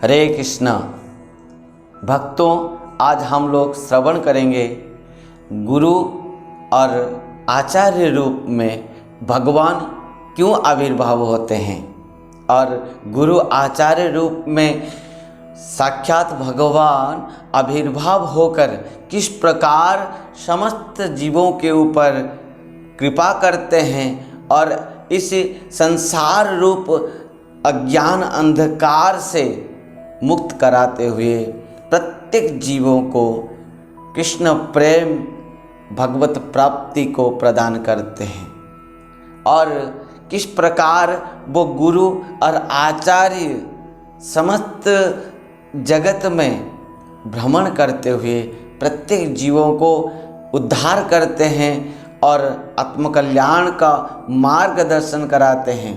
हरे कृष्णा। भक्तों, आज हम लोग श्रवण करेंगे गुरु और आचार्य रूप में भगवान क्यों आविर्भाव होते हैं और गुरु आचार्य रूप में साक्षात भगवान आविर्भाव होकर किस प्रकार समस्त जीवों के ऊपर कृपा करते हैं और इस संसार रूप अज्ञान अंधकार से मुक्त कराते हुए प्रत्येक जीवों को कृष्ण प्रेम भगवत प्राप्ति को प्रदान करते हैं और किस प्रकार वो गुरु और आचार्य समस्त जगत में भ्रमण करते हुए प्रत्येक जीवों को उद्धार करते हैं और आत्मकल्याण का मार्गदर्शन कराते हैं।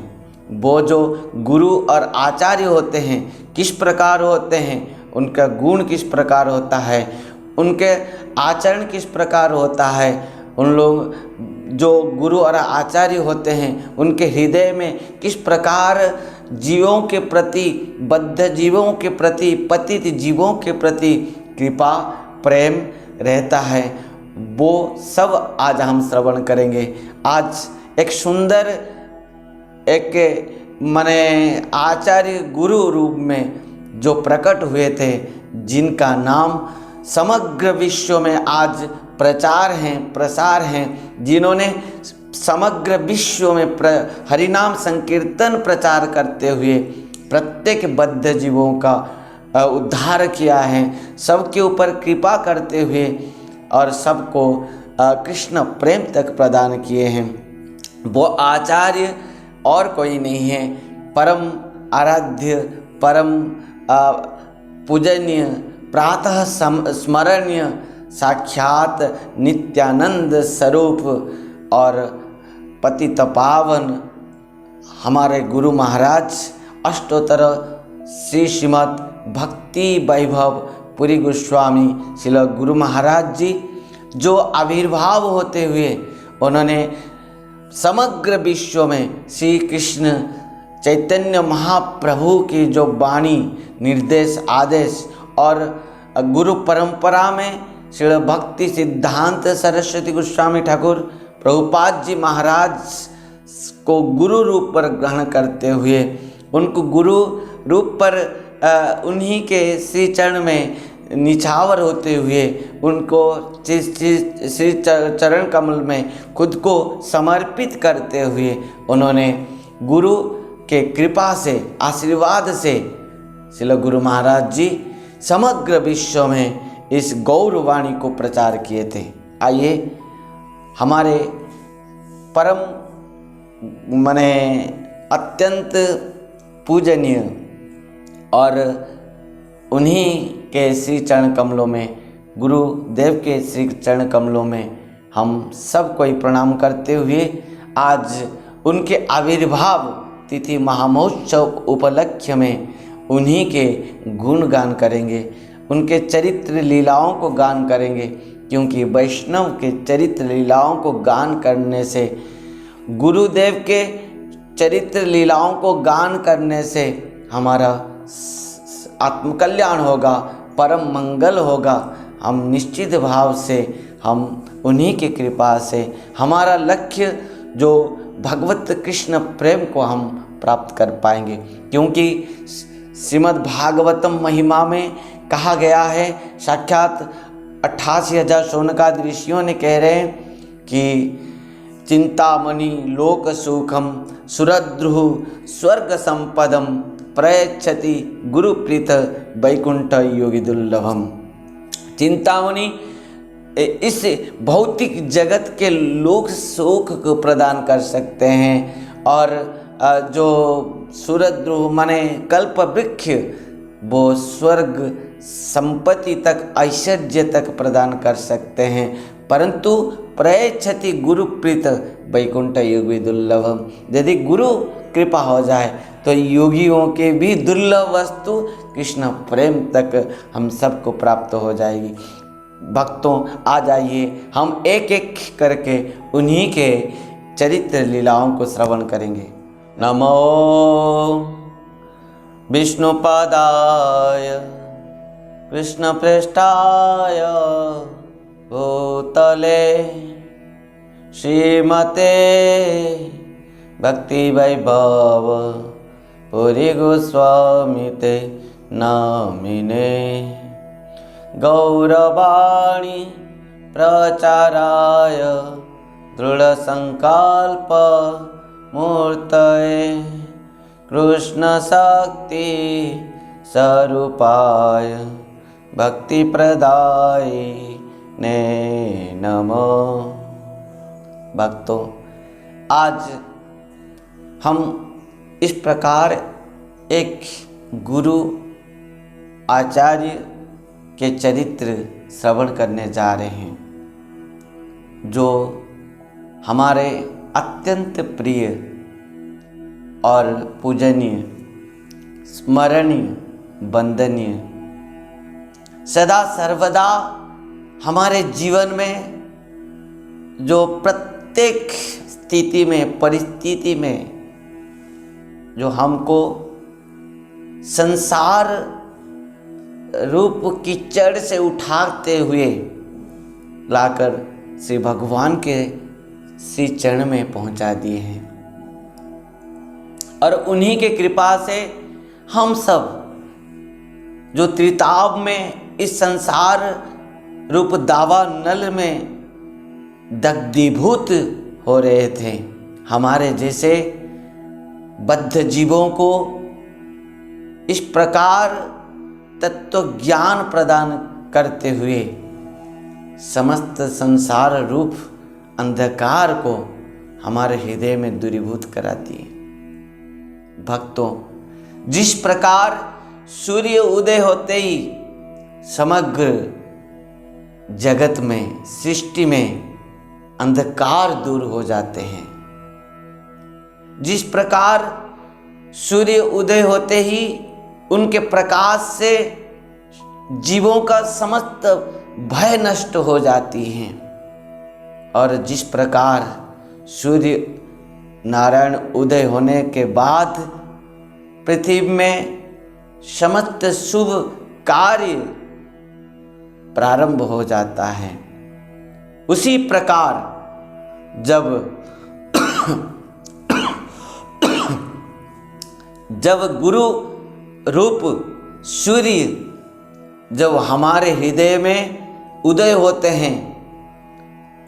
वो जो गुरु और आचार्य होते हैं किस प्रकार होते हैं, उनका गुण किस प्रकार होता है, उनके आचरण किस प्रकार होता है, उन लोग जो गुरु और आचार्य होते हैं उनके हृदय में किस प्रकार जीवों के प्रति, बद्ध जीवों के प्रति, पतित जीवों के प्रति कृपा प्रेम रहता है, वो सब आज हम श्रवण करेंगे। आज एक सुंदर एक माने आचार्य गुरु रूप में जो प्रकट हुए थे, जिनका नाम समग्र विश्व में आज प्रचार हैं प्रसार हैं, जिन्होंने समग्र विश्व में हरिनाम संकीर्तन प्रचार करते हुए प्रत्येक बद्ध जीवों का उद्धार किया है, सबके ऊपर कृपा करते हुए और सबको कृष्ण प्रेम तक प्रदान किए हैं। वो आचार्य और कोई नहीं है, परम आराध्य, परम पूजनीय, प्रातः स्मरणीय साक्षात नित्यानंद स्वरूप और पतित पावन हमारे गुरु महाराज अष्टोत्तर श्री श्रीमद् भक्ति वैभव पुरी गोस्वामी श्रील गुरु महाराज जी जो आविर्भाव होते हुए उन्होंने समग्र विश्व में श्री कृष्ण चैतन्य महाप्रभु की जो वाणी निर्देश आदेश और गुरु परंपरा में श्री भक्ति सिद्धांत सरस्वती गोस्वामी ठाकुर प्रभुपाद जी महाराज को गुरु रूप पर ग्रहण करते हुए उनको गुरु रूप पर उन्हीं के श्री चरण में निछावर होते हुए उनको श्री चरण कमल में खुद को समर्पित करते हुए उन्होंने गुरु के कृपा से आशीर्वाद से श्रील गुरु महाराज जी समग्र विश्व में इस गौरवाणी को प्रचार किए थे। आइए हमारे परम माने अत्यंत पूजनीय और उन्हीं के श्री चरण कमलों में, गुरुदेव के श्री चरण कमलों में हम सब कोई प्रणाम करते हुए आज उनके आविर्भाव तिथि महामहोत्सव उपलक्ष्य में उन्हीं के गुण गान करेंगे, उनके चरित्र लीलाओं को गान करेंगे, क्योंकि वैष्णव के चरित्र लीलाओं को गान करने से, गुरुदेव के चरित्र लीलाओं को गान करने से हमारा आत्मकल्याण होगा, परम मंगल होगा। हम निश्चित भाव से हम उन्हीं की कृपा से हमारा लक्ष्य जो भगवत कृष्ण प्रेम को हम प्राप्त कर पाएंगे, क्योंकि श्रीमद् भागवतम महिमा में कहा गया है, साक्षात 88,000 शौनकादि ऋषियों ने कह रहे हैं कि चिंतामणि लोक सुखम सुरद्रुः स्वर्ग संपदम प्रयच्छति गुरुप्रीत वैकुंठ योगी दुर्लभम। चिंतामणि इस भौतिक जगत के लोक सुख को प्रदान कर सकते हैं और जो सुरद्रुः माने कल्प वृक्ष वो स्वर्ग संपत्ति तक ऐश्वर्य तक प्रदान कर सकते हैं, परंतु प्रयच्छति गुरुप्रीत वैकुंठ योगी दुर्लभम। यदि गुरु कृपा हो जाए तो योगियों के भी दुर्लभ वस्तु कृष्ण प्रेम तक हम सबको प्राप्त हो जाएगी। भक्तों, आ जाइए हम एक एक करके उन्हीं के चरित्र लीलाओं को श्रवण करेंगे। नमो विष्णुपदाय कृष्णपृष्ठाय भूतले श्रीमते भक्तिवैभव पुरी गोस्वामिते नामिने गौरवाणी प्रचाराय दृढ़संकल्प मूर्तये कृष्णशक्ति स्वरूपाय भक्तिप्रदायिने नमः। भक्तों, आज हम इस प्रकार एक गुरु आचार्य के चरित्र श्रवण करने जा रहे हैं, जो हमारे अत्यंत प्रिय और पूजनीय, स्मरणीय, वंदनीय, सदा सर्वदा हमारे जीवन में जो प्रत्येक स्थिति में, परिस्थिति में जो हमको संसार रूप कीचड़ से उठाते हुए लाकर श्री भगवान के श्री चरण में पहुंचा दिए हैं, और उन्हीं के कृपा से हम सब जो त्रिताप में इस संसार रूप दावा नल में दग्धीभूत हो रहे थे, हमारे जैसे बद्ध जीवों को इस प्रकार तत्व ज्ञान प्रदान करते हुए समस्त संसार रूप अंधकार को हमारे हृदय में दूरीभूत करा दिए। भक्तों, जिस प्रकार सूर्य उदय होते ही समग्र जगत में, सृष्टि में अंधकार दूर हो जाते हैं, जिस प्रकार सूर्य उदय होते ही उनके प्रकाश से जीवों का समस्त भय नष्ट हो जाती हैं, और जिस प्रकार सूर्य नारायण उदय होने के बाद पृथ्वी में समस्त शुभ कार्य प्रारंभ हो जाता है, उसी प्रकार जब गुरु रूप सूर्य जब हमारे हृदय में उदय होते हैं,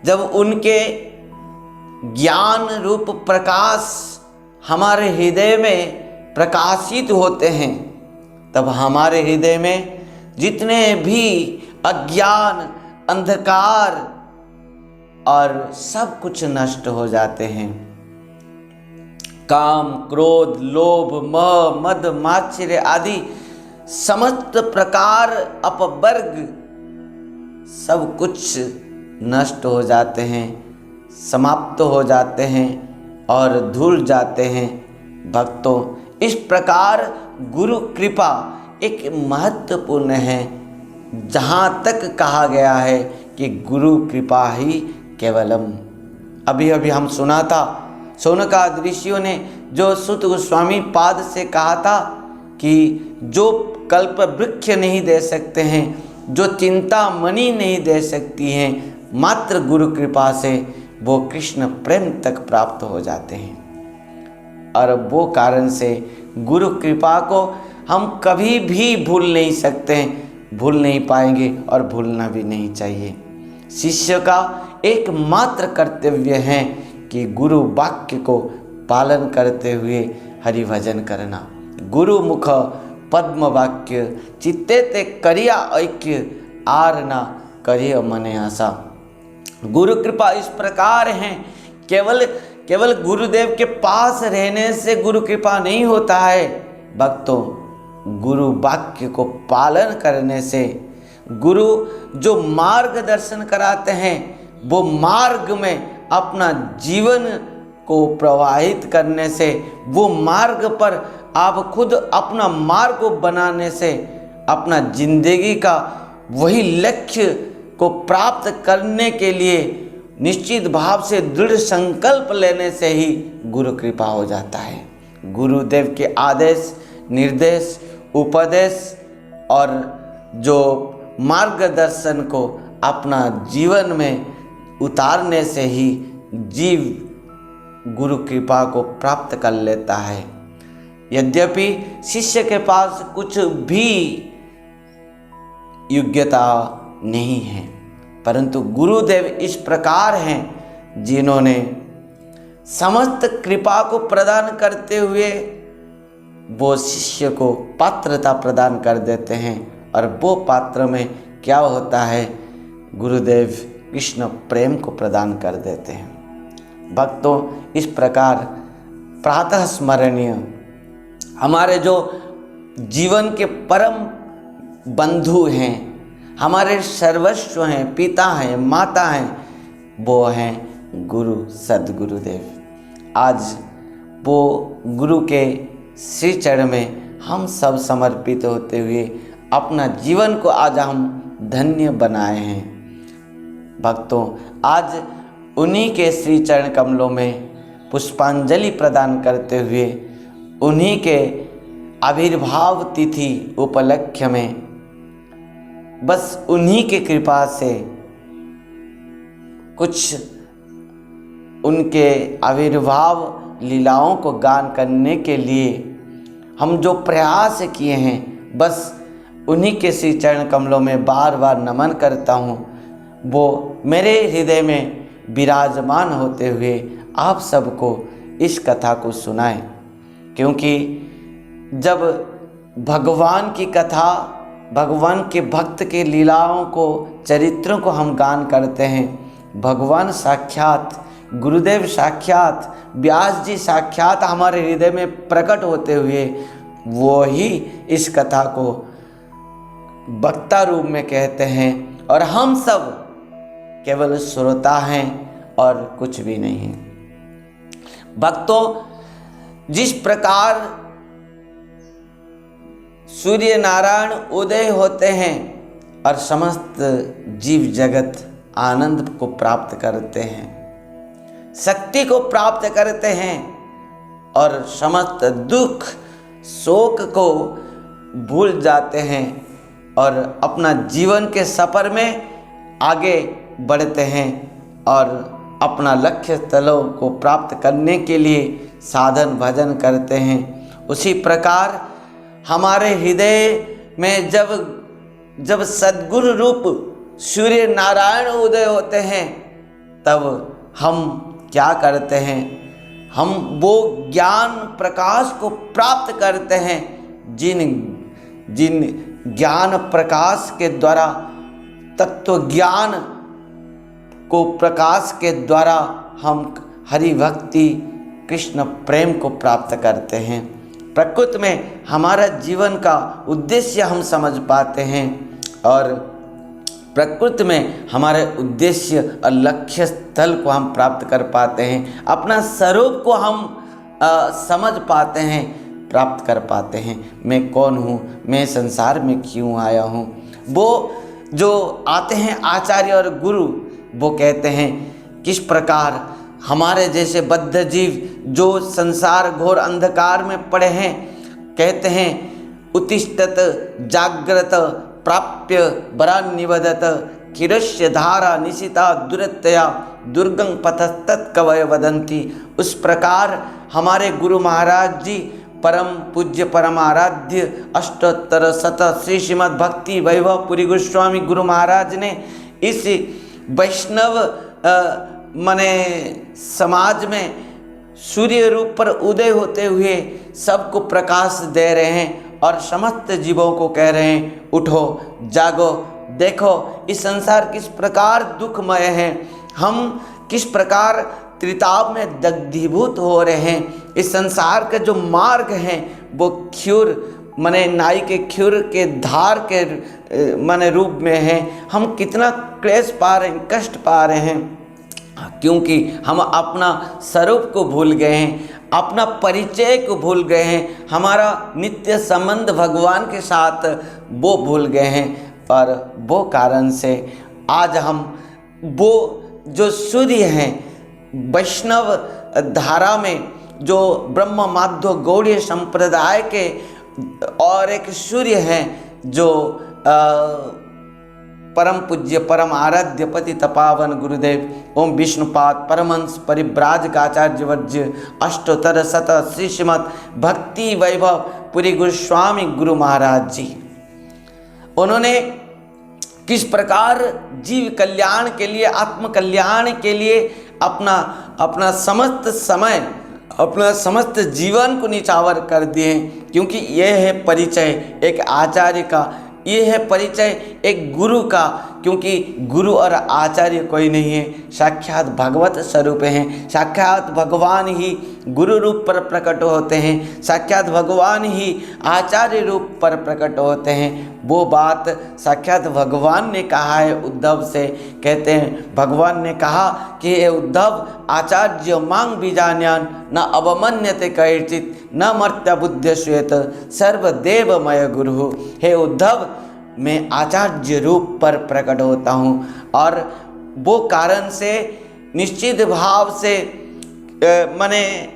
जब उनके ज्ञान रूप प्रकाश हमारे हृदय में प्रकाशित होते हैं, तब हमारे हृदय में जितने भी अज्ञान, अंधकार और सब कुछ नष्ट हो जाते हैं। काम, क्रोध, लोभ, मोह, मद, मात्सर्य आदि समस्त प्रकार अपवर्ग सब कुछ नष्ट हो जाते हैं, समाप्त हो जाते हैं और धुल जाते हैं। भक्तों, इस प्रकार गुरु कृपा एक महत्वपूर्ण है, जहाँ तक कहा गया है कि गुरु कृपा ही केवलम। अभी अभी हम सुना था, शौनकादि ऋषियों ने जो सुत गोस्वामी पाद से कहा था कि जो कल्प वृक्ष नहीं दे सकते हैं, जो चिंता मणि नहीं दे सकती हैं, मात्र गुरु कृपा से वो कृष्ण प्रेम तक प्राप्त हो जाते हैं। और वो कारण से गुरु कृपा को हम कभी भी भूल नहीं सकते हैं, भूल नहीं पाएंगे और भूलना भी नहीं चाहिए। शिष्य का एकमात्र कर्तव्य है कि गुरु वाक्य को पालन करते हुए हरि भजन करना। गुरु मुख पद्म वाक्य चित्ते ते करिया ऐक्य, आर ना करिय मने आशा। गुरु कृपा इस प्रकार है, केवल गुरुदेव के पास रहने से गुरु कृपा नहीं होता है। भक्तों, गुरु वाक्य को पालन करने से, गुरु जो मार्गदर्शन कराते हैं वो मार्ग में अपना जीवन को प्रवाहित करने से, वो मार्ग पर आप खुद अपना मार्ग बनाने से, अपना जिंदगी का वही लक्ष्य को प्राप्त करने के लिए निश्चित भाव से दृढ़ संकल्प लेने से ही गुरु कृपा हो जाता है। गुरुदेव के आदेश निर्देश, उपदेश और जो मार्गदर्शन को अपना जीवन में उतारने से ही जीव गुरु कृपा को प्राप्त कर लेता है। यद्यपि शिष्य के पास कुछ भी योग्यता नहीं है, परंतु गुरुदेव इस प्रकार हैं जिन्होंने समस्त कृपा को प्रदान करते हुए वो शिष्य को पात्रता प्रदान कर देते हैं। और वो पात्र में क्या होता है, गुरुदेव कृष्ण प्रेम को प्रदान कर देते हैं। भक्तों, इस प्रकार प्रातः स्मरणीय हमारे जो जीवन के परम बंधु हैं, हमारे सर्वस्व हैं, पिता हैं, माता हैं, वो हैं गुरु सद्गुरुदेव। आज वो गुरु के श्री चरण में हम सब समर्पित होते हुए अपना जीवन को आज हम धन्य बनाए हैं। भक्तों, आज उन्हीं के श्री चरण कमलों में पुष्पांजलि प्रदान करते हुए उन्हीं के आविर्भाव तिथि उपलक्ष्य में बस उन्हीं की कृपा से कुछ उनके आविर्भाव लीलाओं को गान करने के लिए हम जो प्रयास किए हैं, बस उन्हीं के श्री चरण कमलों में बार बार नमन करता हूँ। वो मेरे हृदय में विराजमान होते हुए आप सबको इस कथा को सुनाएं, क्योंकि जब भगवान की कथा, भगवान के भक्त के लीलाओं को, चरित्रों को हम गान करते हैं, भगवान साक्षात, गुरुदेव साक्षात, व्यास जी साक्षात हमारे हृदय में प्रकट होते हुए वो ही इस कथा को वक्ता रूप में कहते हैं और हम सब केवल श्रोता हैं और कुछ भी नहीं है। भक्तों, जिस प्रकार सूर्य नारायण उदय होते हैं और समस्त जीव जगत आनंद को प्राप्त करते हैं, शक्ति को प्राप्त करते हैं और समस्त दुख शोक को भूल जाते हैं और अपना जीवन के सफर में आगे बढ़ते हैं और अपना लक्ष्य स्थलों को प्राप्त करने के लिए साधन भजन करते हैं। उसी प्रकार हमारे हृदय में जब सद्गुरु रूप सूर्य नारायण उदय होते हैं, तब हम क्या करते हैं, हम वो ज्ञान प्रकाश को प्राप्त करते हैं जिन ज्ञान प्रकाश के द्वारा, तत्व ज्ञान को प्रकाश के द्वारा हम हरि भक्ति कृष्ण प्रेम को प्राप्त करते हैं। प्रकृति में हमारा जीवन का उद्देश्य हम समझ पाते हैं और प्रकृति में हमारे उद्देश्य और लक्ष्य स्थल को हम प्राप्त कर पाते हैं, अपना स्वरूप को हम समझ पाते हैं, प्राप्त कर पाते हैं। मैं कौन हूँ, मैं संसार में क्यों आया हूँ। वो जो आते हैं आचार्य और गुरु, वो कहते हैं किस प्रकार हमारे जैसे बद्ध जीव जो संसार घोर अंधकार में पड़े हैं, कहते हैं उत्तिष्ठत जाग्रत प्राप्य वरान् निवदत किरस्य धारा निशिता दुरतया दुर्गं पथस्तत् कवय वदन्ति। उस प्रकार हमारे गुरु महाराज जी परम पूज्य परम आराध्य अष्टोत्तर शत श्री श्रीमद् भक्ति वैभव पुरी गोस्वामी गुरु महाराज ने इस वैष्णव माने समाज में सूर्य रूप पर उदय होते हुए सबको प्रकाश दे रहे हैं और समस्त जीवों को कह रहे हैं, उठो जागो, देखो इस संसार किस प्रकार दुखमय है, हम किस प्रकार त्रिताप में दग्धीभूत हो रहे हैं। इस संसार के जो मार्ग हैं वो क्षुर माने नाई के क्षुर के धार के माने रूप में हैं। हम कितना क्लेश पा रहे हैं, कष्ट पा रहे हैं, क्योंकि हम अपना स्वरूप को भूल गए हैं, अपना परिचय को भूल गए हैं, हमारा नित्य संबंध भगवान के साथ वो भूल गए हैं। और वो कारण से आज हम वो जो सूर्य हैं वैष्णव धारा में, जो ब्रह्म माध्व गौड़ीय संप्रदाय के और एक सूर्य हैं जो परम पूज्य परम आराध्य पतित पावन गुरुदेव ओम विष्णुपाद परमहंस परिव्राजकाचार्य वर्ज्य अष्टोत्तर शत श्री श्रीमद भक्ति वैभव पुरी गोस्वामी गुरु महाराज जी, उन्होंने किस प्रकार जीव कल्याण के लिए, आत्म कल्याण के लिए अपना समस्त समय, अपना समस्त जीवन को निछावर कर दिए। क्योंकि यह है परिचय एक आचार्य का, ये है परिचय एक गुरु का। क्योंकि गुरु और आचार्य कोई नहीं है, साक्षात भगवत स्वरूप हैं। साक्षात भगवान ही गुरु रूप पर प्रकट होते हैं, साक्षात भगवान ही आचार्य रूप पर प्रकट होते हैं। वो बात साक्षात भगवान ने कहा है उद्धव से। कहते हैं भगवान ने कहा कि हे उद्धव, आचार्य मांग बीजान्यान न अवमन्यते कैर्चित न मर्त्य बुद्ध श्वेत सर्वदेवमय गुरु। हे उद्धव, मैं आचार्य रूप पर प्रकट होता हूँ, और वो कारण से निश्चित भाव से माने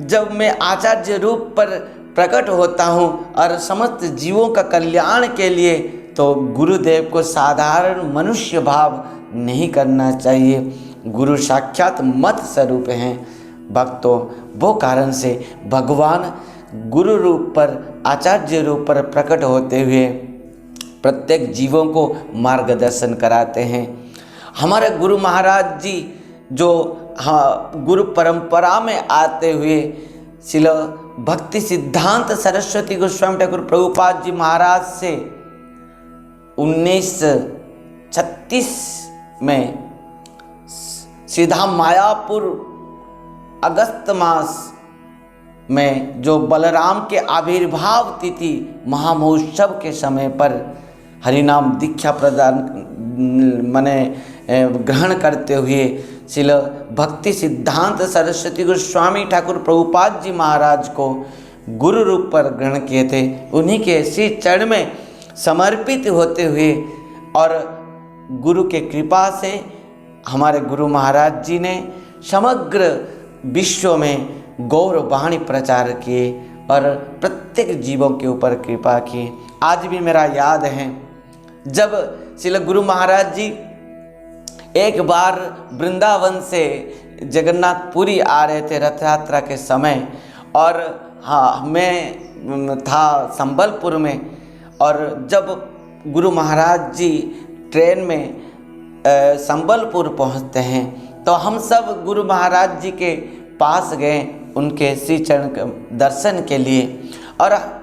जब मैं आचार्य रूप पर प्रकट होता हूँ और समस्त जीवों का कल्याण के लिए, तो गुरुदेव को साधारण मनुष्य भाव नहीं करना चाहिए। गुरु साक्षात मत स्वरूप हैं भक्तों। वो कारण से भगवान गुरु रूप पर, आचार्य रूप पर प्रकट होते हुए प्रत्येक जीवों को मार्गदर्शन कराते हैं। हमारे गुरु महाराज जी जो गुरु परंपरा में आते हुए श्रील भक्ति सिद्धांत सरस्वती गोस्वामी ठाकुर प्रभुपाद जी महाराज से 1936 में सीधा मायापुर अगस्त मास में जो बलराम के आविर्भाव तिथि महामहोत्सव के समय पर हरिनाम दीक्षा प्रदान माने ग्रहण करते हुए श्रील भक्ति सिद्धांत सरस्वती गोस्वामी ठाकुर प्रभुपाद जी महाराज को गुरु रूप पर ग्रहण किए थे। उन्हीं के श्री चरण में समर्पित होते हुए और गुरु के कृपा से हमारे गुरु महाराज जी ने समग्र विश्व में गौरवाणी प्रचार किए और प्रत्येक जीवों के ऊपर कृपा की। आज भी मेरा याद है जब श्री गुरु महाराज जी एक बार वृंदावन से जगन्नाथपुरी आ रहे थे रथ यात्रा के समय, और हाँ मैं था संबलपुर में, और जब गुरु महाराज जी ट्रेन में संबलपुर पहुंचते हैं तो हम सब गुरु महाराज जी के पास गए उनके श्री चरण दर्शन के लिए, और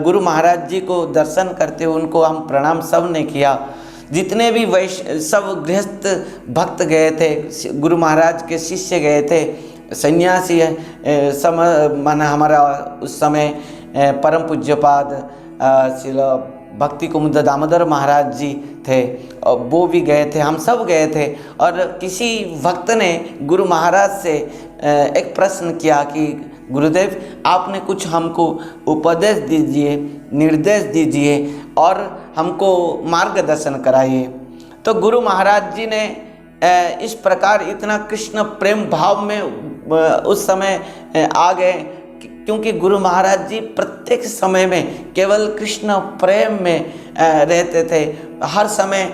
गुरु महाराज जी को दर्शन करते हुए उनको हम प्रणाम सब ने किया। जितने भी सब गृहस्थ भक्त गए थे, गुरु महाराज के शिष्य गए थे, सन्यासी माना हमारा उस समय परम पूज्यपाद श्रील भक्ति कुमुद दामोदर महाराज जी थे, वो भी गए थे, हम सब गए थे। और किसी भक्त ने गुरु महाराज से एक प्रश्न किया कि गुरुदेव आपने कुछ हमको उपदेश दीजिए, निर्देश दीजिए और हमको मार्गदर्शन कराइए। तो गुरु महाराज जी ने इस प्रकार इतना कृष्ण प्रेम भाव में उस समय आ गए, क्योंकि गुरु महाराज जी प्रत्येक समय में केवल कृष्ण प्रेम में रहते थे। हर समय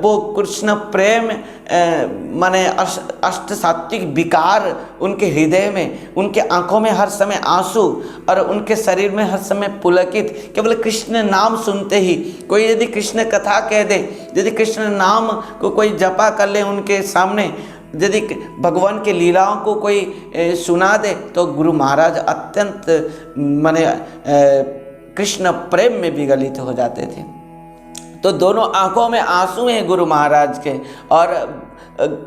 वो कृष्ण प्रेम माने अष्ट सात्विक विकार उनके हृदय में, उनके आंखों में हर समय आंसू और उनके शरीर में हर समय पुलकित। केवल कृष्ण नाम सुनते ही, कोई यदि कृष्ण कथा कह दे, यदि कृष्ण नाम को कोई जपा कर ले उनके सामने, यदि भगवान के लीलाओं को कोई सुना दे, तो गुरु महाराज अत्यंत माने कृष्ण प्रेम में विगलित हो जाते थे। तो दोनों आंखों में आंसू हैं गुरु महाराज के, और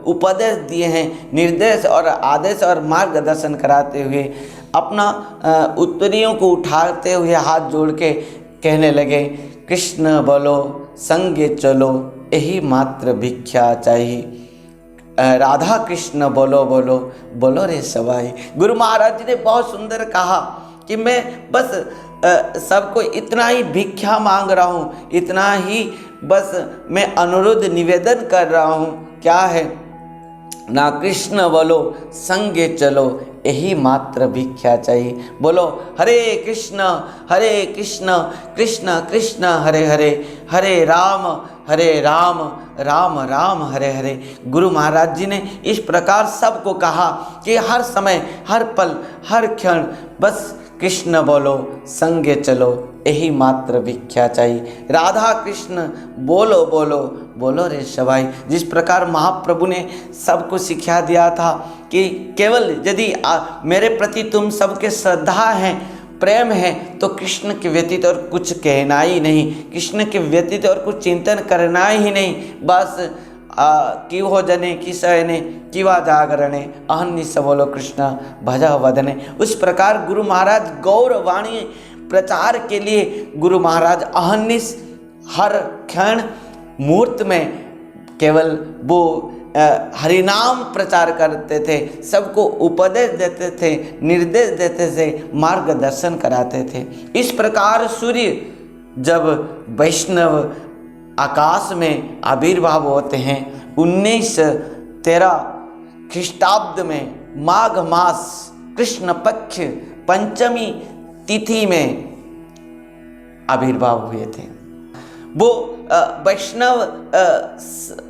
उपदेश दिए हैं, निर्देश और आदेश और मार्गदर्शन कराते हुए अपना उत्तरियों को उठाते हुए हाथ जोड़ के कहने लगे, कृष्ण बोलो संगे चलो यही मात्र भिक्षा चाहिए, राधा कृष्ण बोलो बोलो बोलो रे सवाई। गुरु महाराज जी ने बहुत सुंदर कहा कि मैं बस सबको इतना ही भिक्षा मांग रहा हूँ, इतना ही बस मैं अनुरोध निवेदन कर रहा हूँ। क्या है? ना कृष्ण बोलो संगे चलो यही मात्र भिक्षा चाहिए। बोलो हरे कृष्ण कृष्ण कृष्ण हरे हरे, हरे राम राम राम हरे हरे। गुरु महाराज जी ने इस प्रकार सबको कहा कि हर समय, हर पल, हर क्षण बस कृष्ण बोलो, संगे चलो, यही मात्र भिक्षा चाहिए। राधा कृष्ण बोलो बोलो बोलो रे सवाई। जिस प्रकार महाप्रभु ने सबको सिखा दिया था कि केवल यदि मेरे प्रति तुम सबके श्रद्धा है, प्रेम है, तो कृष्ण के व्यतीत और कुछ कहना ही नहीं, कृष्ण के व्यतीत और कुछ चिंतन करना ही नहीं। बस कि हो जने कि सहने किवा जागरणे अहन्निस बोलो कृष्ण भज वदने। उस प्रकार गुरु महाराज गौरवाणी प्रचार के लिए गुरु महाराज अहन्निस हर क्षण मुहूर्त में केवल वो हरिनाम प्रचार करते थे, सबको उपदेश देते थे, निर्देश देते थे, मार्गदर्शन कराते थे। इस प्रकार सूर्य जब वैष्णव आकाश में आविर्भाव होते हैं 1913 ख्रीष्टाब्द में माघ मास कृष्ण पक्ष पंचमी तिथि में आविर्भाव हुए थे। वो वैष्णव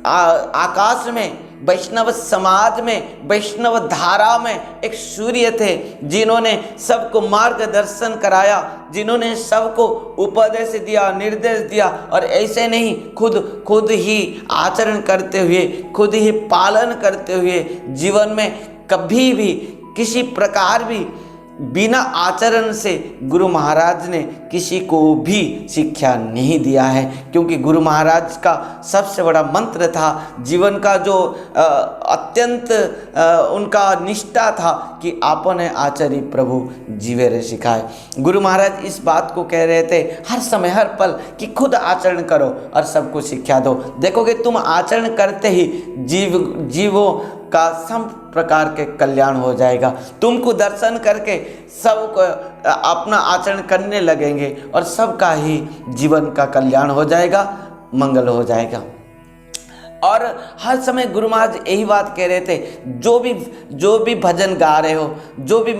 आकाश में, वैष्णव समाज में, वैष्णव धारा में एक सूर्य थे जिन्होंने सबको मार्गदर्शन कराया, जिन्होंने सबको उपदेश दिया, निर्देश दिया। और ऐसे नहीं, खुद ही आचरण करते हुए, खुद ही पालन करते हुए जीवन में कभी भी किसी प्रकार भी बिना आचरण से गुरु महाराज ने किसी को भी शिक्षा नहीं दिया है। क्योंकि गुरु महाराज का सबसे बड़ा मंत्र था, जीवन का जो अत्यंत उनका निष्ठा था कि आपने आचरी प्रभु जीवे रे सिखाए। गुरु महाराज इस बात को कह रहे थे हर समय हर पल कि खुद आचरण करो और सबको शिक्षा दो। देखोगे तुम आचरण करते ही जीवों का सब प्रकार के कल्याण हो जाएगा। तुमको दर्शन करके सब अपना आचरण करने लगेंगे और सबका ही जीवन का कल्याण हो जाएगा, मंगल हो जाएगा। और हर समय गुरु महाराज यही बात कह रहे थे, जो भी भजन गा रहे हो, जो भी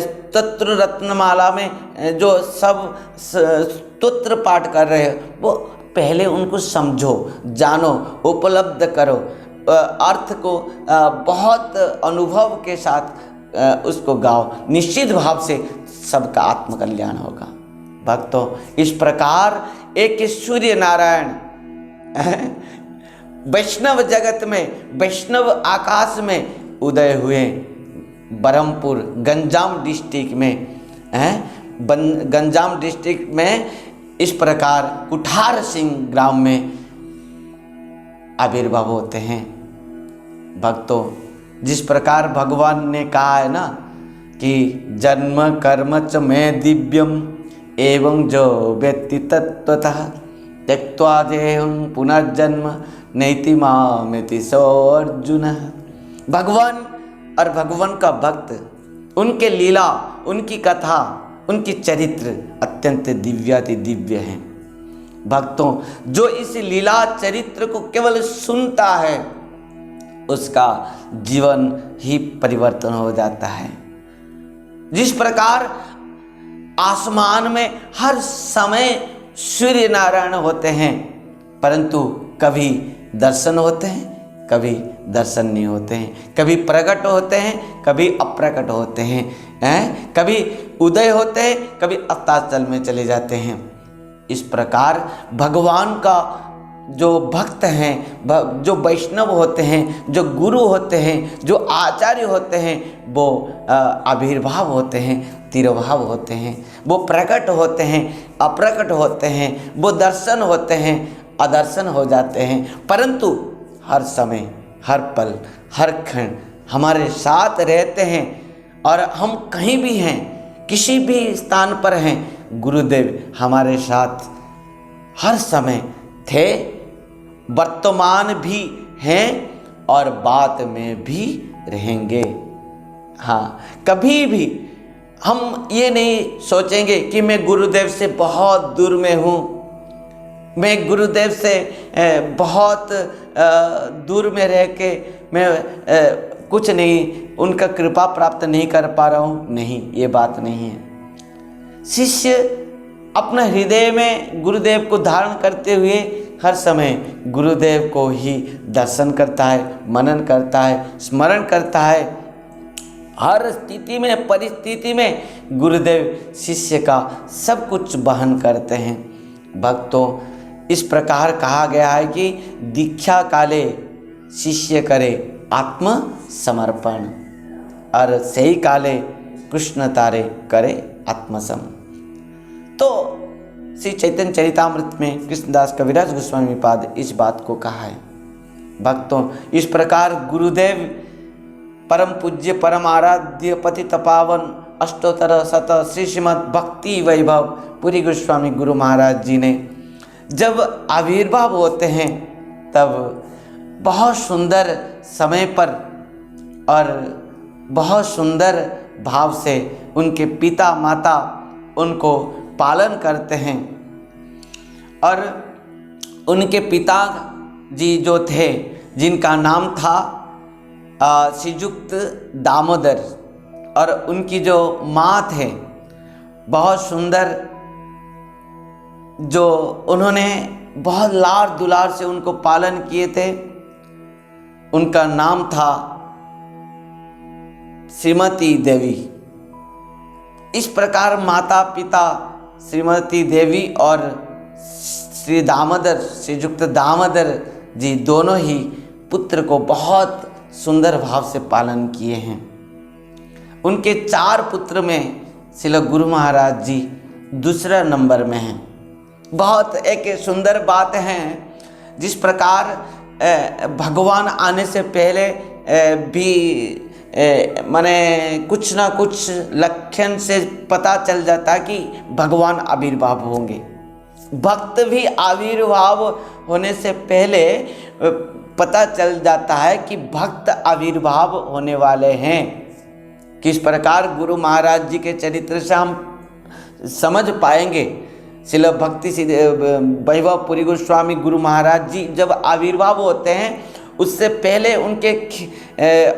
स्तोत्र रत्नमाला में जो सब स्तोत्र पाठ कर रहे हो, वो पहले उनको समझो, जानो, उपलब्ध करो, अर्थ को बहुत अनुभव के साथ उसको गाओ। निश्चित भाव से सबका आत्मकल्याण होगा। भक्तों, इस प्रकार एक सूर्य नारायण वैष्णव जगत में, वैष्णव आकाश में उदय हुए। बरहमपुर गंजाम डिस्ट्रिक्ट में गंजाम डिस्ट्रिक्ट में इस प्रकार कुठार सिंह ग्राम में आविर्भाव होते हैं। भक्तों, जिस प्रकार भगवान ने कहा है ना कि जन्म कर्म च में दिव्यम एवं जो व्यक्ति तत्वतः त्यक्त्वा देहं पुनर्जन्म नैति मामेति सो अर्जुन। भगवान और भगवान का भक्त, उनके लीला, उनकी कथा, उनकी चरित्र अत्यंत दिव्याति दिव्य हैं। भक्तों, जो इस लीला चरित्र को केवल सुनता है उसका जीवन ही परिवर्तन हो जाता है। जिस प्रकार आसमान में हर समय सूर्य नारायण होते हैं, परंतु कभी दर्शन होते हैं, कभी दर्शन नहीं होते हैं, कभी प्रकट होते हैं, कभी अप्रकट होते हैं, कभी उदय होते हैं, कभी अस्ताचल में चले जाते हैं। इस प्रकार भगवान का जो भक्त हैं, जो वैष्णव होते हैं, जो गुरु होते हैं, जो आचार्य होते हैं, वो आविर्भाव होते हैं, तिरोभाव होते हैं, वो प्रकट होते हैं, अप्रकट होते हैं, वो दर्शन होते हैं, अदर्शन हो जाते हैं, परंतु हर समय, हर पल, हर क्षण हमारे साथ रहते हैं। और हम कहीं भी हैं, किसी भी स्थान पर हैं, गुरुदेव हमारे साथ हर समय थे, वर्तमान भी हैं और बाद में भी रहेंगे। हाँ, कभी भी हम ये नहीं सोचेंगे कि मैं गुरुदेव से बहुत दूर में हूँ, मैं गुरुदेव से बहुत दूर में रह के मैं कुछ नहीं, उनका कृपा प्राप्त नहीं कर पा रहा हूँ, नहीं, ये बात नहीं है। शिष्य अपना हृदय में गुरुदेव को धारण करते हुए हर समय गुरुदेव को ही दर्शन करता है, मनन करता है, स्मरण करता है। हर स्थिति में, परिस्थिति में गुरुदेव शिष्य का सब कुछ वहन करते हैं। भक्तों, इस प्रकार कहा गया है कि दीक्षा काले शिष्य करे आत्मसमर्पण, और सही काले कृष्ण तारे करे आत्मसम। तो श्री चैतन्य चरितामृत में कृष्णदास कविराज गोस्वामी पाद इस बात को कहा है। भक्तों, इस प्रकार गुरुदेव परम पूज्य परम आराध्य पतित पावन अष्टोत्तर शत श्री श्रीमद् भक्ति वैभव पुरी गोस्वामी गुरु महाराज जी ने जब आविर्भाव होते हैं तब बहुत सुंदर समय पर और बहुत सुंदर भाव से उनके पिता माता उनको पालन करते हैं। और उनके पिता जी जो थे, जिनका नाम था श्रीयुक्त दामोदर, और उनकी जो माँ थे बहुत सुंदर, जो उन्होंने बहुत लाड़ दुलार से उनको पालन किए थे, उनका नाम था श्रीमती देवी। इस प्रकार माता पिता श्रीमती देवी और श्री दामोदर, श्रीयुक्त दामोदर जी दोनों ही पुत्र को बहुत सुंदर भाव से पालन किए हैं। उनके 4 पुत्र में श्रील गुरु महाराज जी दूसरा नंबर में हैं। बहुत एक सुंदर बात है, जिस प्रकार भगवान आने से पहले भी माने कुछ ना कुछ लक्षण से पता चल जाता कि भगवान आविर्भाव होंगे। भक्त भी आविर्भाव होने से पहले पता चल जाता है कि भक्त आविर्भाव होने वाले हैं। किस प्रकार गुरु महाराज जी के चरित्र से हम समझ पाएंगे। श्रील भक्ति वैभव पुरी गोस्वामी गुरु महाराज जी जब आविर्भाव होते हैं, उससे पहले उनके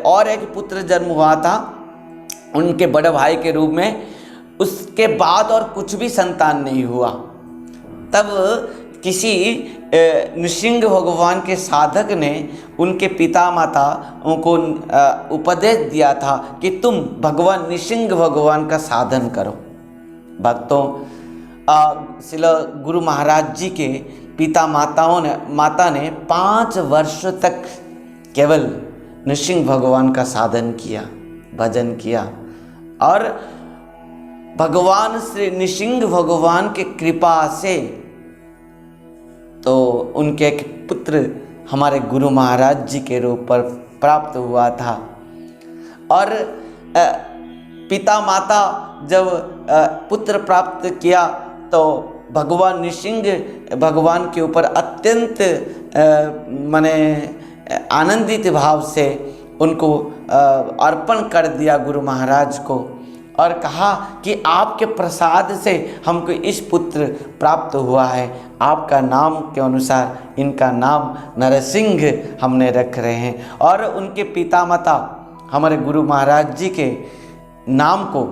और एक पुत्र जन्म हुआ था उनके बड़े भाई के रूप में। उसके बाद और कुछ भी संतान नहीं हुआ। तब किसी नृसिंह भगवान के साधक ने उनके पिता माता को उपदेश दिया था कि तुम भगवान नृसिंह भगवान का साधन करो। भक्तों, श्रील गुरु महाराज जी के पिता माता ने 5 वर्ष तक केवल नृसिंह भगवान का साधन किया, भजन किया, और भगवान श्री नृसिंह भगवान के कृपा से तो उनके एक पुत्र हमारे गुरु महाराज जी के रूप पर प्राप्त हुआ था। और पिता माता जब पुत्र प्राप्त किया तो भगवान नृसिंह भगवान के ऊपर अत्यंत माने आनंदित भाव से उनको अर्पण कर दिया गुरु महाराज को, और कहा कि आपके प्रसाद से हमको इस पुत्र प्राप्त हुआ है। आपका नाम के अनुसार इनका नाम नरसिंह हमने रख रहे हैं। और उनके पिता माता हमारे गुरु महाराज जी के नाम को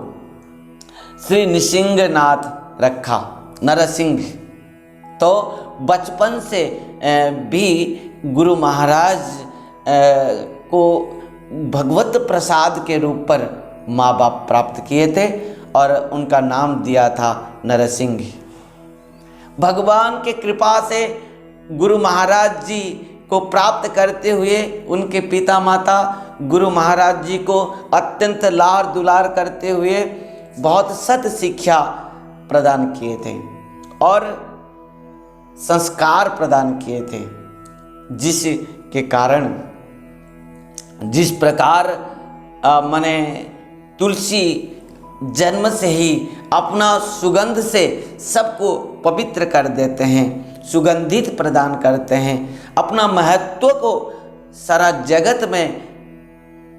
श्री नृसिंहनाथ रखा, नरसिंह। तो बचपन से भी गुरु महाराज को भगवत प्रसाद के रूप पर माँ बाप प्राप्त किए थे और उनका नाम दिया था नरसिंह। भगवान के कृपा से गुरु महाराज जी को प्राप्त करते हुए उनके पिता माता गुरु महाराज जी को अत्यंत लाड़ दुलार करते हुए बहुत सत शिक्षा प्रदान किए थे और संस्कार प्रदान किए थे, जिसके कारण जिस प्रकार माने तुलसी जन्म से ही अपना सुगंध से सबको पवित्र कर देते हैं, सुगंधित प्रदान करते हैं, अपना महत्व को सारा जगत में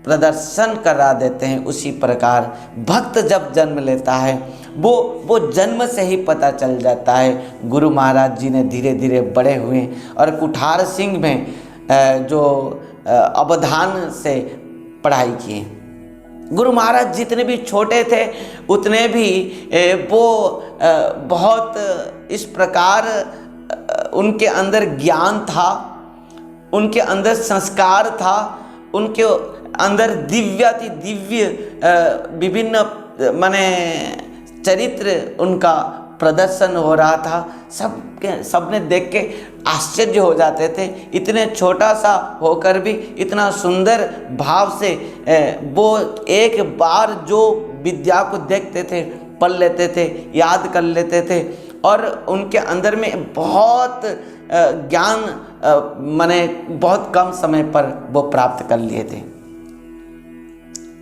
प्रदर्शन करा देते हैं, उसी प्रकार भक्त जब जन्म लेता है वो जन्म से ही पता चल जाता है। गुरु महाराज जी ने धीरे धीरे बड़े हुए और कुठार सिंह में जो अवधान से पढ़ाई किए। गुरु महाराज जितने भी छोटे थे उतने भी वो बहुत इस प्रकार उनके अंदर ज्ञान था, उनके अंदर संस्कार था, उनके अंदर दिव्याति दिव्य विभिन्न माने चरित्र उनका प्रदर्शन हो रहा था। सबने देख के आश्चर्य हो जाते थे। इतने छोटा सा होकर भी इतना सुंदर भाव से वो एक बार जो विद्या को देखते थे, पढ़ लेते थे, याद कर लेते थे और उनके अंदर में बहुत ज्ञान माने बहुत कम समय पर वो प्राप्त कर लिए थे।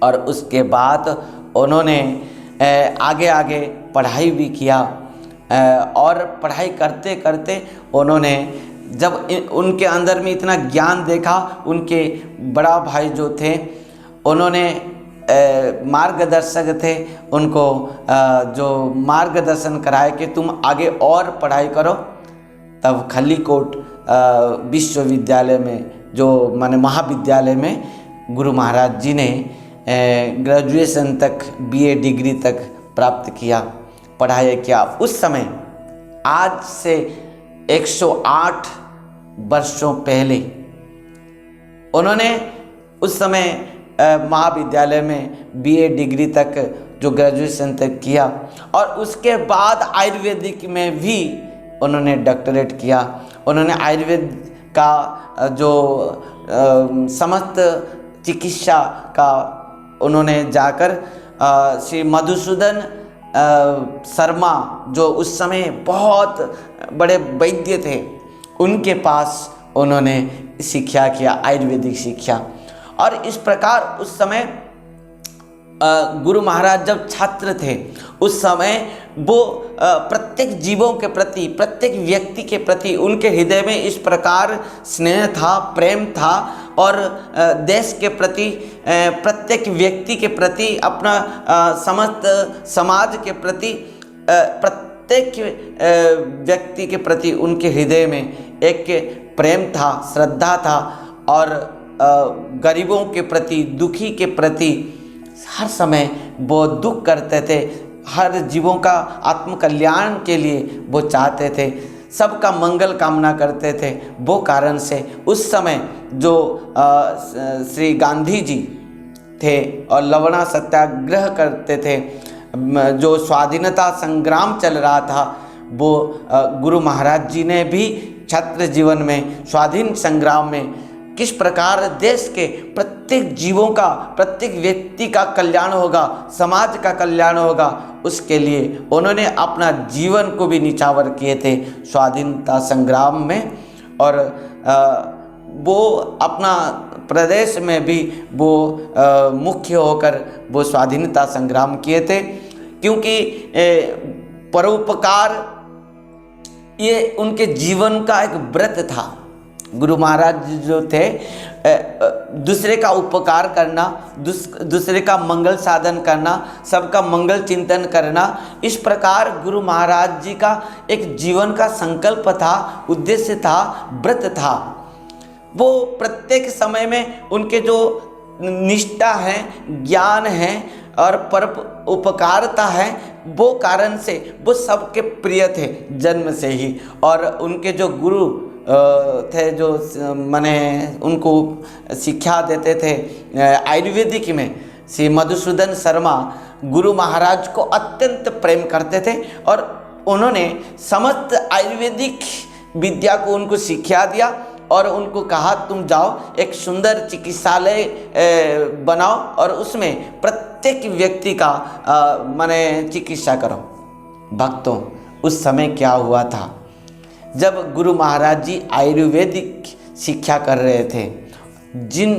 और उसके बाद उन्होंने आगे आगे पढ़ाई भी किया और पढ़ाई करते करते उन्होंने जब उनके अंदर में इतना ज्ञान देखा, उनके बड़ा भाई जो थे उन्होंने मार्गदर्शक थे, उनको जो मार्गदर्शन कराए कि तुम आगे और पढ़ाई करो। तब खलीकोट विश्वविद्यालय में जो माने महाविद्यालय में गुरु महाराज जी ने ग्रेजुएशन तक बीए डिग्री तक प्राप्त किया, पढ़ाई किया। उस समय आज से 108 वर्षों पहले उन्होंने उस समय महाविद्यालय में बीए डिग्री तक जो ग्रेजुएशन तक किया और उसके बाद आयुर्वेदिक में भी उन्होंने डॉक्टरेट किया। उन्होंने आयुर्वेद का जो समस्त चिकित्सा का उन्होंने जाकर श्री मधुसूदन शर्मा जो उस समय बहुत बड़े वैद्य थे उनके पास उन्होंने शिक्षा किया, आयुर्वेदिक शिक्षा। और इस प्रकार उस समय गुरु महाराज जब छात्र थे उस समय वो प्रत्येक जीवों के प्रति, प्रत्येक व्यक्ति के प्रति उनके हृदय में इस प्रकार स्नेह था, प्रेम था और देश के प्रति, प्रत्येक व्यक्ति के प्रति, अपना समस्त समाज के प्रति, प्रत्येक व्यक्ति के प्रति उनके हृदय में एक प्रेम था, श्रद्धा था और गरीबों के प्रति, दुखी के प्रति हर समय वो दुख करते थे। हर जीवों का आत्म कल्याण के लिए वो चाहते थे, सबका मंगल कामना करते थे। वो कारण से उस समय जो श्री गांधी जी थे और लवणा सत्याग्रह करते थे, जो स्वाधीनता संग्राम चल रहा था, वो गुरु महाराज जी ने भी छात्र जीवन में स्वाधीन संग्राम में किस प्रकार देश के प्रत्येक जीवों का, प्रत्येक व्यक्ति का कल्याण होगा, समाज का कल्याण होगा, उसके लिए उन्होंने अपना जीवन को भी निछावर किए थे स्वाधीनता संग्राम में। और वो अपना प्रदेश में भी वो मुख्य होकर वो स्वाधीनता संग्राम किए थे, क्योंकि परोपकार ये उनके जीवन का एक व्रत था। गुरु महाराज जो थे दूसरे का उपकार करना, दूसरे का मंगल साधन करना, सबका मंगल चिंतन करना, इस प्रकार गुरु महाराज जी का एक जीवन का संकल्प था, उद्देश्य था, व्रत था। वो प्रत्येक समय में उनके जो निष्ठा है, ज्ञान है और पर उपकारता है, वो कारण से वो सबके प्रिय थे जन्म से ही। और उनके जो गुरु थे जो माने उनको शिक्षा देते थे आयुर्वेदिक में, श्री मधुसूदन शर्मा गुरु महाराज को अत्यंत प्रेम करते थे और उन्होंने समस्त आयुर्वेदिक विद्या को उनको शिक्षा दिया और उनको कहा तुम जाओ एक सुंदर चिकित्सालय बनाओ और उसमें प्रत्येक व्यक्ति का माने चिकित्सा करो। भक्तों, उस समय क्या हुआ था, जब गुरु महाराज जी आयुर्वेदिक शिक्षा कर रहे थे, जिन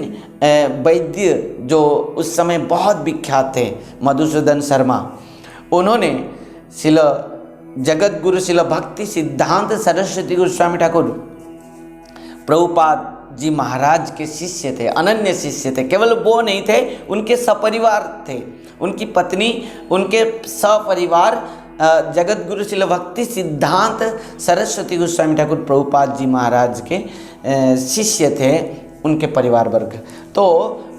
वैद्य जो उस समय बहुत विख्यात थे मधुसूदन शर्मा, उन्होंने शिल जगत गुरु शिल भक्ति सिद्धांत सरस्वती गोस्वामी ठाकुर प्रभुपाद जी महाराज के शिष्य थे, अनन्य शिष्य थे। केवल वो नहीं थे, उनके सपरिवार थे, उनकी पत्नी, उनके सपरिवार जगत गुरु शिल भक्ति सिद्धांत सरस्वती गोस्वामी ठाकुर प्रभुपाद जी महाराज के शिष्य थे, उनके परिवार वर्ग। तो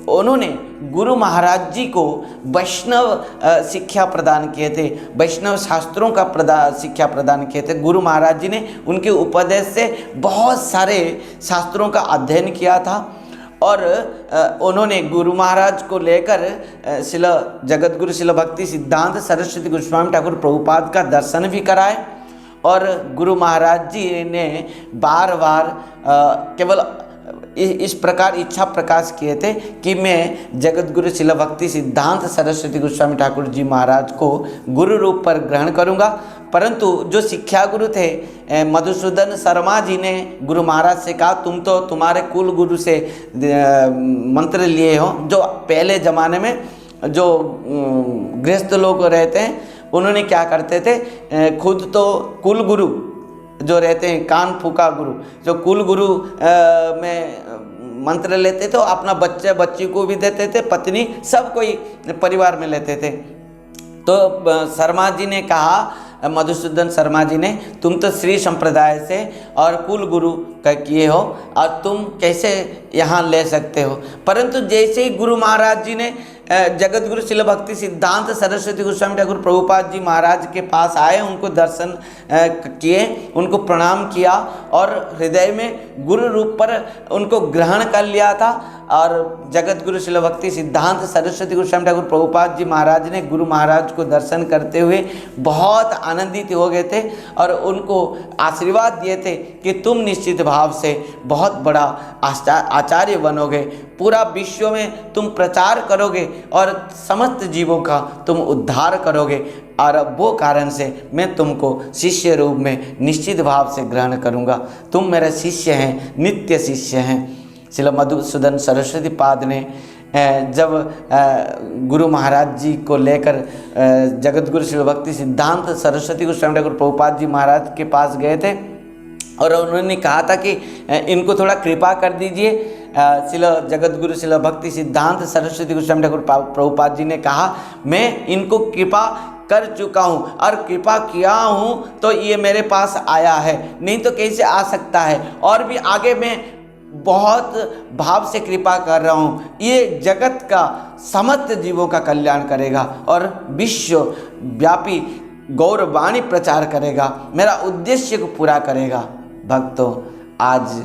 उन्होंने गुरु महाराज जी को वैष्णव शिक्षा प्रदान किए थे, वैष्णव शास्त्रों का शिक्षा प्रदान किए थे। गुरु महाराज जी ने उनके उपदेश से बहुत सारे शास्त्रों का अध्ययन किया था और उन्होंने गुरु महाराज को लेकर शिला जगत गुरु शिला भक्ति सिद्धांत सरस्वती गोस्वामी ठाकुर प्रभुपाद का दर्शन भी कराए। और गुरु महाराज जी ने बार बार केवल इस प्रकार इच्छा प्रकाश किए थे कि मैं जगत गुरु शिला भक्ति सिद्धांत सरस्वती गोस्वामी ठाकुर जी महाराज को गुरु रूप पर ग्रहण करूंगा। परंतु जो शिक्षा गुरु थे मधुसूदन शर्मा जी ने गुरु महाराज से कहा, तुम तो तुम्हारे कुल गुरु से मंत्र लिए हो। जो पहले ज़माने में जो गृहस्थ लोग रहते हैं उन्होंने क्या करते थे, खुद तो कुल गुरु जो रहते हैं कान फूका गुरु, जो कुल गुरु में मंत्र लेते थे, अपना बच्चे बच्ची को भी देते थे, पत्नी सब कोई परिवार में लेते थे। तो शर्मा जी ने कहा, मधुसूदन शर्मा जी ने, तुम तो श्री संप्रदाय से और कुल गुरु का किए हो और तुम कैसे यहाँ ले सकते हो। परंतु जैसे ही गुरु महाराज जी ने जगत गुरु शिला भक्ति सिद्धांत सरस्वती गोस्वामी ठाकुर प्रभुपाद जी महाराज के पास आए, उनको दर्शन किए, उनको प्रणाम किया और हृदय में गुरु रूप पर उनको ग्रहण कर लिया था। और जगत गुरु शिला भक्ति सिद्धांत सरस्वती गोस्वामी ठाकुर प्रभुपाद जी महाराज ने गुरु महाराज को दर्शन करते हुए बहुत आनंदित हो गए थे और उनको आशीर्वाद दिए थे कि तुम निश्चित भाव से बहुत बड़ा आचार्य बनोगे, पूरा विश्व में तुम प्रचार करोगे और समस्त जीवों का तुम उद्धार करोगे। और वो कारण से मैं तुमको शिष्य रूप में निश्चित भाव से ग्रहण करूँगा। तुम मेरे शिष्य हैं, नित्य शिष्य हैं। श्रील मधुसूदन सरस्वती पाद ने जब गुरु महाराज जी को लेकर जगत गुरु शिला भक्ति सिद्धांत सरस्वती गोस्वामी ठाकुर प्रभुपाद जी महाराज के पास गए थे और उन्होंने कहा था कि इनको थोड़ा कृपा कर दीजिए। शिला जगत गुरु शिला भक्ति सिद्धांत सरस्वती गोस्वामी ठाकुर प्रभुपाद जी ने कहा, मैं इनको कृपा कर चुका हूँ और कृपा किया हूँ तो ये मेरे पास आया है, नहीं तो कैसे आ सकता है। और भी आगे मैं बहुत भाव से कृपा कर रहा हूँ, ये जगत का समस्त जीवों का कल्याण करेगा और विश्व व्यापी गौरवाणी प्रचार करेगा, मेरा उद्देश्य को पूरा करेगा। भक्तों, आज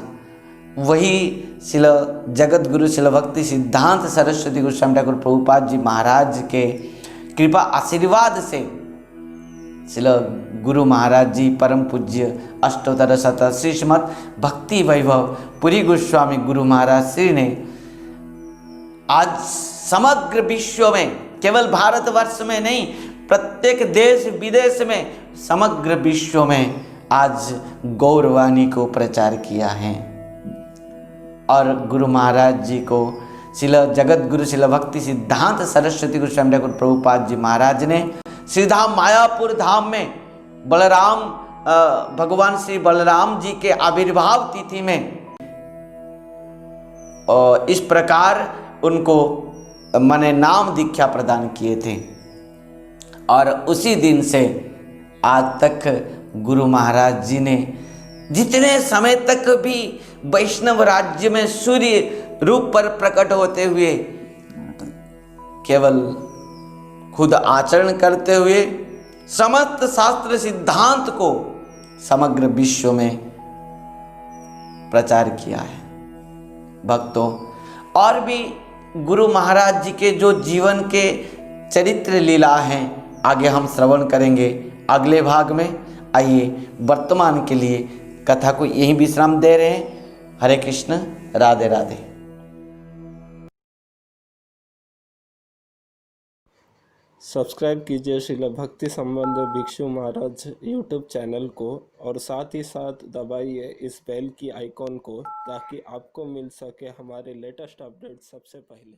वही शिला जगत गुरु शिला भक्ति सिद्धांत सरस्वती गोस्वामी ठाकुर प्रभुपाद जी महाराज के कृपा आशीर्वाद से शिला गुरु महाराज जी परम पूज्य अष्टोत्तर शत श्री श्रीमद भक्ति वैभव पुरी गोस्वामी गुरु महाराज श्री ने आज समग्र विश्व में, केवल भारतवर्ष में नहीं, प्रत्येक देश विदेश में, समग्र विश्व में आज गौरवाणी को प्रचार किया है। और गुरु महाराज जी को शिला जगत गुरु शिला भक्ति सिद्धांत सरस्वती गोस्वामी ठाकुर प्रभुपाद जी महाराज ने श्रीधाम मायापुर धाम में बलराम भगवान श्री बलराम जी के आविर्भाव तिथि में इस प्रकार उनको माने नाम दीक्षा प्रदान किए थे। और उसी दिन से आज तक गुरु महाराज जी ने जितने समय तक भी वैष्णव राज्य में सूर्य रूप पर प्रकट होते हुए केवल खुद आचरण करते हुए समस्त शास्त्र सिद्धांत को समग्र विश्व में प्रचार किया है। भक्तों, और भी गुरु महाराज जी के जो जीवन के चरित्र लीला हैं आगे हम श्रवण करेंगे अगले भाग में। आइए वर्तमान के लिए कथा को यहीं विश्राम दे रहे हैं। हरे कृष्ण, राधे राधे। सब्सक्राइब कीजिए शिला भक्ति संबंध भिक्षु महाराज यूट्यूब चैनल को और साथ ही साथ दबाइए इस बेल की आइकॉन को ताकि आपको मिल सके हमारे लेटेस्ट अपडेट सबसे पहले।